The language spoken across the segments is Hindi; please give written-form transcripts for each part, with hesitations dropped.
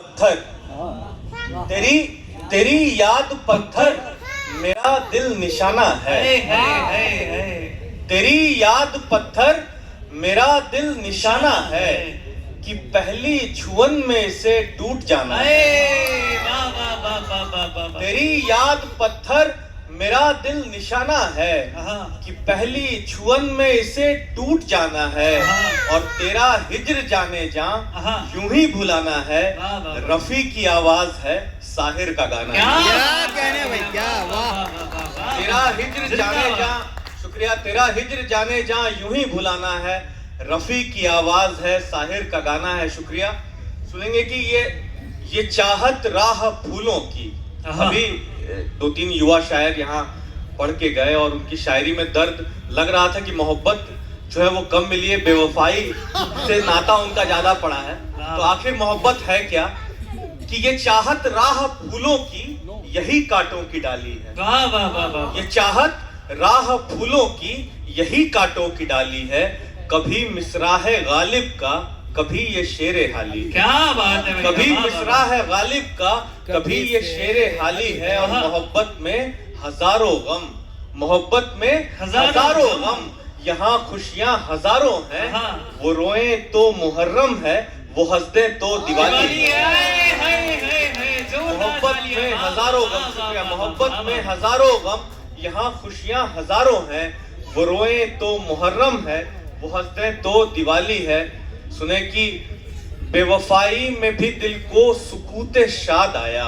पत्थर तेरी तेरी याद पत्थर मेरा दिल निशाना है। तेरी याद पत्थर मेरा दिल निशाना है कि पहली छुअन में इसे टूट जाना है। तेरी याद पत्थर मेरा दिल निशाना है कि पहली छुअन में इसे टूट जाना है और तेरा हिज्र जाने जा यूं ही भुलाना है। रफी की आवाज है, साहिर का गाना। क्या कहने भाई, क्या वाह। तेरा हिज्र जाने जा, शुक्रिया। तेरा हिज्र जाने जा यूं ही भुलाना है। रफी की आवाज है, साहिर का गाना है। शुक्रिया। सुनेंगे कि ये चाहत राह फूलों की। अभी 2-3 युवा शायर यहाँ पढ़ के गए और उनकी शायरी में दर्द लग रहा था कि मोहब्बत जो है वो कम मिली है, बेवफाई से नाता उनका ज्यादा पड़ा है। तो आखिर मोहब्बत है क्या? कि ये चाहत राह फूलों की, यही कांटों की डाली है। वाह वाह वाह वाह। ये चाहत राह फूलों की, यही कांटों की डाली है। कभी मिसरा है गालिब का, कभी ये शेरे हाली। क्या बात है। कभी मिसरा है गालिब का, कभी ये शेरे हाली है। और मोहब्बत में हजारों गम, मोहब्बत में हजारों गम, यहाँ खुशियां हजारों हैं। वो रोए तो मुहर्रम है, वो हंसदे तो दिवाली है। मोहब्बत में हजारों गम, शुक्रिया। मोहब्बत में हजारों गम, यहाँ खुशियां हजारों हैं। वो रोए तो मुहर्रम है, वो हंसदे तो दिवाली है। सुने कि बेवफाई में भी दिल को सुकूते शाद आया।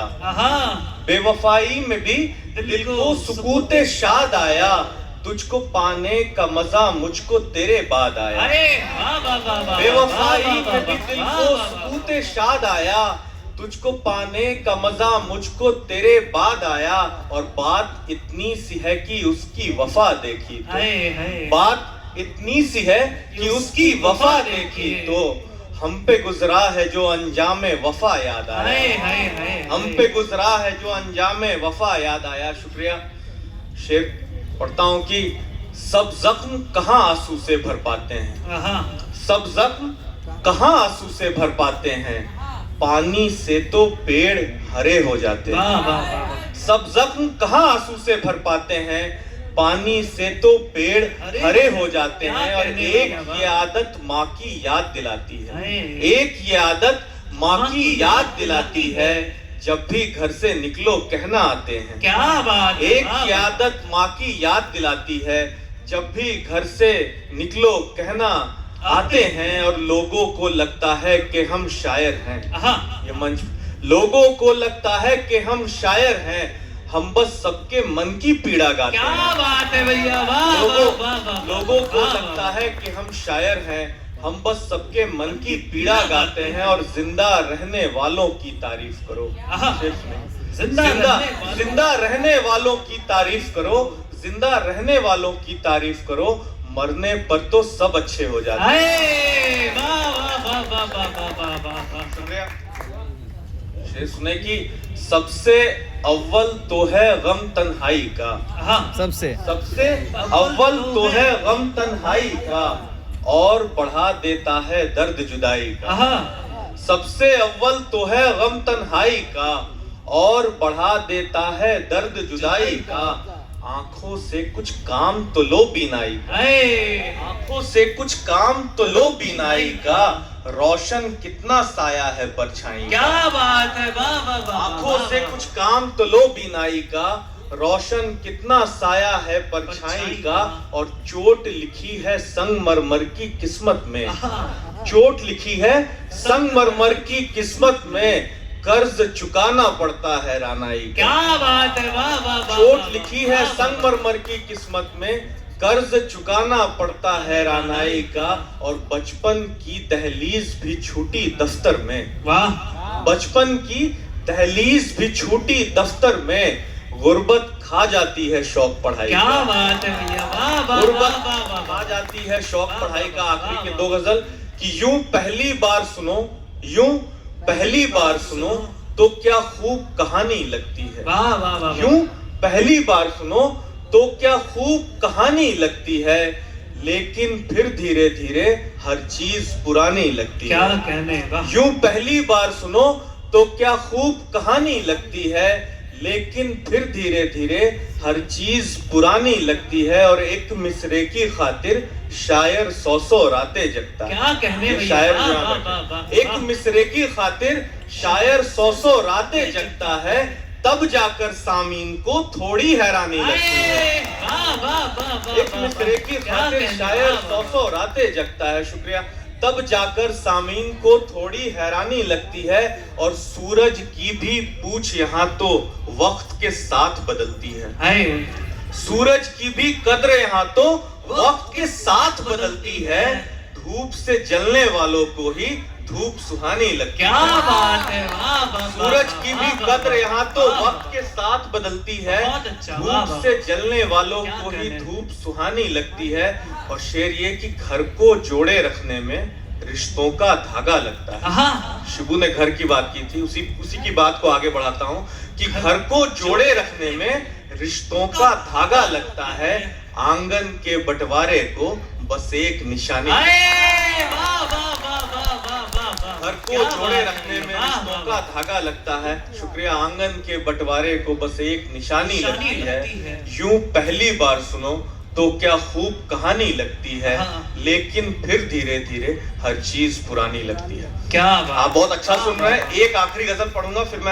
बेवफाई में भी दिल को सुकूते शाद आया। तुझको पाने का मजा मुझको तेरे बाद आया। बेवफाई में भी दिल को सुकूते शाद आया। तुझको पाने का मजा मुझको तेरे बाद आया। और बात इतनी सी है कि उसकी वफा देखी तो, बात इतनी सी है कि उसकी वफा देखी तो हम पे गुजरा है जो अंजामे वफा याद आया। हम पे गुजरा है जो अंजामे वफा याद आया। शुक्रिया। शेर पढ़ता हूँ कि सब जख्म कहाँ आंसू से भर पाते हैं। सब जख्म कहाँ आंसू से भर पाते हैं, पानी से तो पेड़ हरे हो जाते हैं। सब जख्म कहाँ आंसू से भर पाते हैं, पानी से तो पेड़ हरे हो जाते हैं। और एक ये आदत माँ की याद दिलाती है। एक ये आदत माँ की याद दिलाती है, जब भी घर से निकलो कहना आते हैं। क्या बात। एक ये आदत माँ की याद दिलाती है, जब भी घर से निकलो कहना आते हैं। और लोगों को लगता है कि हम शायर हैं। ये मंच, लोगों को लगता है कि हम शायर हैं, हम बस सबके मन की पीड़ा गाते हैं। क्या बात है भैया, वाह। लोगों को लगता है कि हम शायर हैं, हम बस सबके मन की पीड़ा गाते हैं। और जिंदा रहने वालों की तारीफ करो। जिंदा रहने वालों की तारीफ करो। जिंदा रहने वालों की तारीफ करो। मरने पर तो सब अच्छे हो जाते हैं। शुक्रिया। शेर सुने कि सबसे अव्वल तो है गम तन्हाई का। सबसे अव्वल तो है गम तन्हाई का, और बढ़ा देता है दर्द जुदाई का। सबसे अव्वल तो है गम तन्हाई का, और बढ़ा देता है दर्द जुदाई का। आंखों से कुछ काम तो लो बीनाई, आंखों से कुछ काम तो लो बीनाई का। रोशन कितना साया है परछाई। क्या बात है, आंखों से कुछ काम तो लो बीनाई का। रोशन कितना साया है परछाई का। और चोट लिखी है संगमरमर की किस्मत में। चोट लिखी है संगमरमर की किस्मत में, कर्ज चुकाना पड़ता है रानाई का। क्या बात है, वाह वाह। चोट लिखी है संगमरमर की किस्मत में, कर्ज चुकाना पड़ता है रानाई का। और बचपन की दहलीज भी छूटी दफ्तर में। वाह। बचपन की दहलीज भी छूटी दफ्तर में, गुर्बत खा जाती है शौक पढ़ाई। क्या बात है भैया, वाह। गुर्बत खा जाती है शौक पढ़ाई का। आखिरी के 2 गजल कि यूं पहली बार सुनो, यूं पहली बार सुनो तो क्या खूब कहानी लगती है। यूं पहली बार सुनो तो क्या खूब कहानी लगती है, लेकिन फिर धीरे धीरे हर चीज पुरानी लगती है। क्या कहने। यूं पहली बार सुनो तो क्या खूब कहानी लगती है, लेकिन फिर धीरे धीरे हर चीज पुरानी लगती है। और एक मिसरे की खातिर शायर सौ सौ रातें जगता है। क्या कहने ये भैया, शायर वाह, जो वाह, यहाँ वाह, बैठे। वाह, एक वाह। मिसरे की खातिर शायर सौ सौ रातें जगता है, तब जाकर सामीन को थोड़ी हैरानी लगती है। अरे, वाह, वाह, वाह, वाह, एक वाह, मिसरे की क्या खातिर कहने, शायर वाह, सौ वाह, सौ रातें जगता है, शुक्रिया, तब जाकर सामीन को थोड़ी हैरानी लगती है। और सूरज की भी पूछ यहाँ तो वक्त के साथ बदलती है। हाय, सूरज की भी कद्र यहाँ तो वक्त के साथ बदलती है। धूप से जलने वालों को ही धूप सुहानी लगती क्या है। बात है, वाह, वाह, वाह, सूरज वाह, की वाह, भी वाह, कद्र यहाँ तो वाह, वक्त के साथ बदलती है। बहुत अच्छा, वाह, धूप वाह। से जलने वालों क्या को ही कहने। धूप सुहानी लगती है। और शेर ये कि घर को जोड़े रखने में रिश्तों का धागा लगता है। हाँ, शिबू ने घर की बात की थी, उसी की बात को आगे बढ़ाता हूँ कि घर को जोड़े रखने में रिश्तों का धागा लगता है। आंगन के बंटवारे को बस एक निशानी। अरे, वाह, वाह, वाह, वाह, वाह, वाह, वाह, घर को क्या जोड़े बात रखने है, में वाह, रिश्तों वाह, का धागा लगता है, शुक्रिया। आंगन के बंटवारे को बस एक निशानी निशानी लगती लगती है। है। यूं पहली बार सुनो तो क्या खूब कहानी लगती है, हाँ। लेकिन फिर धीरे धीरे हर चीज पुरानी लगती है। क्या बात, आप बहुत अच्छा सुन रहे हैं। एक आखिरी गजल पढ़ूंगा, फिर मैं